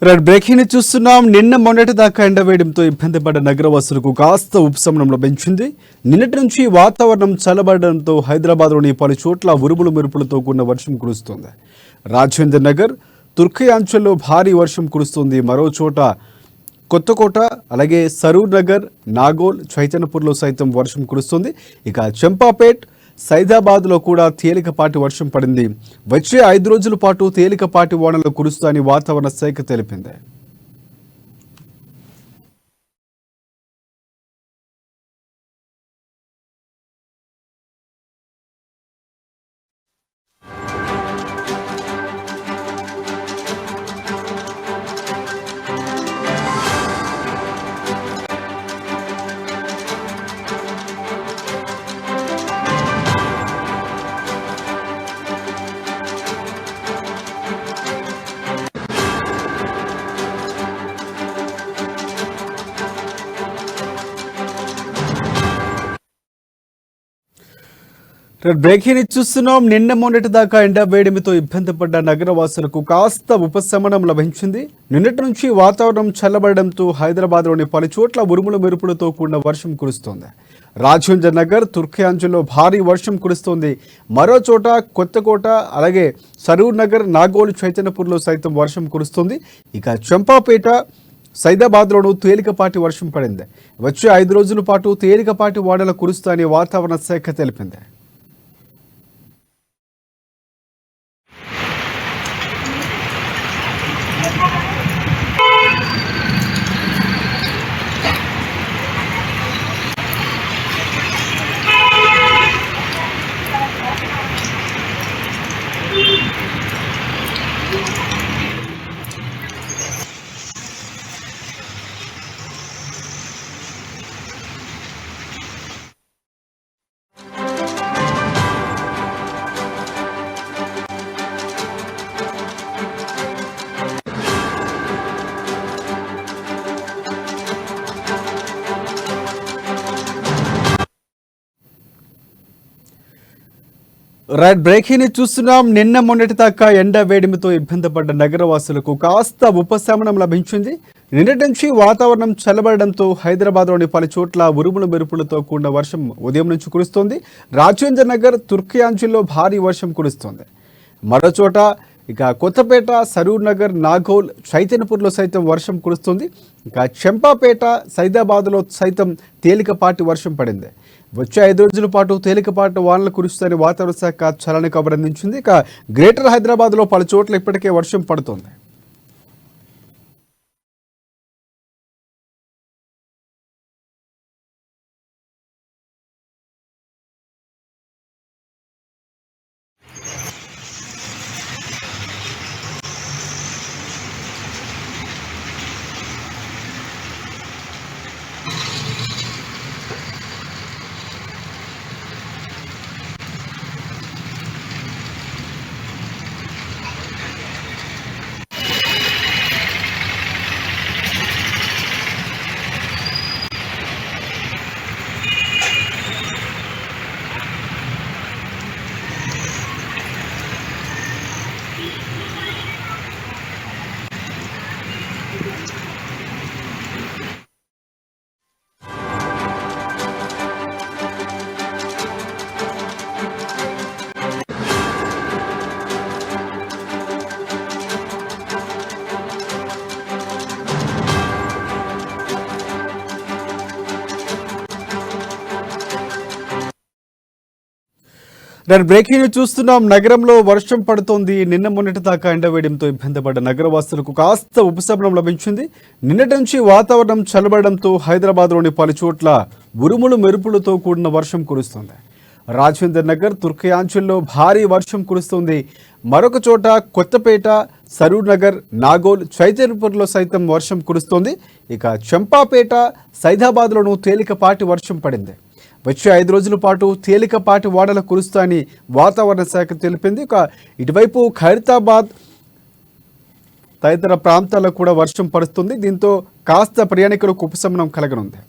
Red breaking ని చూస్తున్నాం. నిన్న మొన్నటి దాకా ఎండవేయడంతో ఇబ్బంది పడ్డ నగరవాసులకు కాస్త ఉపశమనం లభించింది. నిన్నటి నుంచి వాతావరణం చల్లబడడంతో హైదరాబాద్లోని పలు చోట్ల ఉరుములు మెరుపులతో కూడిన వర్షం కురుస్తోంది. రాజేంద్ర నగర్, తుర్కయాంచల్లో భారీ వర్షం కురుస్తోంది. మరో చోట కొత్తకోట, అలాగే సరూర్ నగర్, నాగోల్, చైతన్యపూర్లో సైతం వర్షం కురుస్తుంది. ఇక చంపాపేట్, సైదాబాద్లో కూడా తేలికపాటి వర్షం పడింది. వచ్చే 5 రోజుల పాటు తేలికపాటి వానలు కురుస్తాయని వాతావరణ శాఖ తెలిపింది. బ్రేకింగ్ ని చూస్తున్నాం. నిన్న మొన్నటి దాకా ఎండవేడిమితో ఇబ్బంది పడ్డ నగరవాసులకు కాస్త ఉపశమనం లభించింది. నిన్నటి నుంచి వాతావరణం చల్లబడడంతో హైదరాబాద్లోని పలు చోట్ల ఉరుముల మెరుపులతో కూడిన వర్షం కురుస్తోంది. రాజేంద్ర నగర్, తుర్కయాంచల్లో భారీ వర్షం కురుస్తోంది. మరో చోట కొత్తకోట, అలాగే సరూర్ నగర్, నాగోల్, చైతన్యపూర్లో సైతం వర్షం కురుస్తోంది. ఇక చంపాపేట, సైదాబాద్లోనూ తేలికపాటి వర్షం పడింది. వచ్చే 5 రోజుల పాటు తేలికపాటి వానలు కురుస్తాయని వాతావరణ శాఖ తెలిపింది. రైట్ బ్రేకింగ్ ని చూస్తున్నాం. నిన్న మొన్నటి దాకా ఎండ వేడిమితో ఇబ్బంది పడ్డ నగరవాసులకు కాస్త ఉపశమనం లభించింది. నిన్నటి నుంచి వాతావరణం చల్లబడడంతో హైదరాబాద్లోని పలు చోట్ల ఉరుముల మెరుపులతో కూడిన వర్షం ఉదయం నుంచి కురుస్తోంది. రాజేంద్ర నగర్, తుర్కయాంచల్లో భారీ వర్షం కురుస్తోంది. మరో చోట ఇక కొత్తపేట, సరూర్ నగర్, నాగోల్, చైతన్యపూర్లో సైతం వర్షం కురుస్తుంది. ఇక చంపాపేట, సైదాబాద్లో సైతం తేలికపాటి వర్షం పడింది. వచ్చే 5 రోజుల పాటు తేలికపాటి వానలు కురుస్తాయని వాతావరణ శాఖ చల్లని కబురు అందించింది. ఇక గ్రేటర్ హైదరాబాద్లో పలు చోట్ల ఇప్పటికే వర్షం పడుతోంది. బ్రేకింగ్ చూస్తున్నాం. నగరంలో వర్షం పడుతోంది. నిన్న మొన్నటి దాకా ఎండవేయడంతో ఇబ్బంది పడ్డ నగరవాసులకు కాస్త ఉపశమనం లభించింది. నిన్నటి నుంచి వాతావరణం చల్లబడడంతో హైదరాబాద్లోని పలు చోట్ల ఉరుములు మెరుపులతో కూడిన వర్షం కురుస్తోంది. రాజేంద్ర నగర్, తుర్కయాంచల్లో భారీ వర్షం కురుస్తోంది. మరొక చోట కొత్తపేట, సరూర్ నగర్, నాగోల్, చైతన్యపూర్లో సైతం వర్షం కురుస్తోంది. ఇక చంపాపేట, సైదాబాద్లోనూ తేలికపాటి వర్షం పడింది. వచ్చే 5 రోజుల పాటు తేలికపాటి వానలు కురుస్తాయని వాతావరణ శాఖ తెలిపింది. ఇక ఇటువైపు ఖైరతాబాద్ తదితర ప్రాంతాల్లో కూడా వర్షం పడుతుంది. దీంతో కాస్త ప్రయాణికులకు ఉపశమనం కలగనుంది.